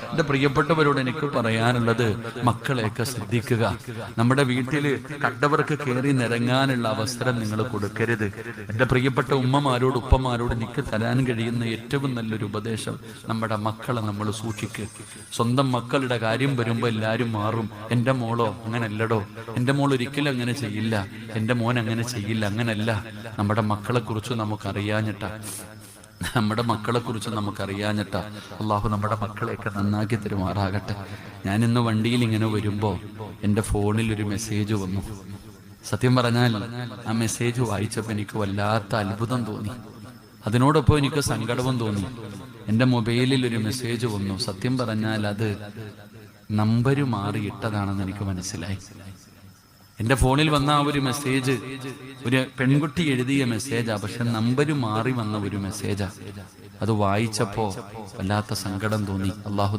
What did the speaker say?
എന്റെ പ്രിയപ്പെട്ടവരോട് എനിക്ക് പറയാനുള്ളത്, മക്കളെയൊക്കെ ശ്രദ്ധിക്കുക. നമ്മുടെ വീട്ടിൽ കണ്ടവർക്ക് കയറി നിരങ്ങാനുള്ള അവസരം നിങ്ങൾ കൊടുക്കരുത്. എന്റെ പ്രിയപ്പെട്ട ഉമ്മമാരോട് ഉപ്പമാരോട് എനിക്ക് തരാൻ കഴിയുന്ന ഏറ്റവും നല്ലൊരു ഉപദേശം, നമ്മുടെ മക്കളെ നമ്മൾ സൂക്ഷിക്കുക. സ്വന്തം മക്കളുടെ കാര്യം വരുമ്പോൾ എല്ലാവരും മാറും. എൻ്റെ മോളോ അങ്ങനല്ലടോ, എൻ്റെ മോൾ ഒരിക്കലും അങ്ങനെ ചെയ്യില്ല, എൻ്റെ മോൻ അങ്ങനെ ചെയ്യില്ല. അങ്ങനല്ല. നമ്മുടെ മക്കളെ കുറിച്ച് നമുക്കറിയാഞ്ഞിട്ടാ, നമ്മുടെ മക്കളെ കുറിച്ച് നമുക്കറിയാഞ്ഞിട്ടാ. അള്ളാഹു നമ്മുടെ മക്കളെയൊക്കെ നന്നാക്കി തരുമാറാകട്ടെ. ഞാൻ ഇന്ന് വണ്ടിയിൽ ഇങ്ങനെ വരുമ്പോൾ എൻ്റെ ഫോണിൽ ഒരു മെസ്സേജ് വന്നു. സത്യം പറഞ്ഞാൽ ആ മെസ്സേജ് വായിച്ചപ്പോൾ എനിക്ക് വല്ലാത്ത അത്ഭുതം തോന്നി. അതിനോടൊപ്പം എനിക്ക് സങ്കടവും തോന്നി. എൻ്റെ മൊബൈലിൽ ഒരു മെസ്സേജ് വന്നു. സത്യം പറഞ്ഞാൽ അത് നമ്പർ മാറിയിട്ടതാണെന്ന് എനിക്ക് മനസ്സിലായി. എൻ്റെ ഫോണിൽ വന്ന ആ ഒരു മെസ്സേജ് ഒരു പെൺകുട്ടി എഴുതിയ മെസ്സേജാ, പക്ഷെ നമ്പർ മാറി വന്ന ഒരു മെസ്സേജാ. അത് വായിച്ചപ്പോ വല്ലാത്ത സങ്കടം തോന്നി. അള്ളാഹു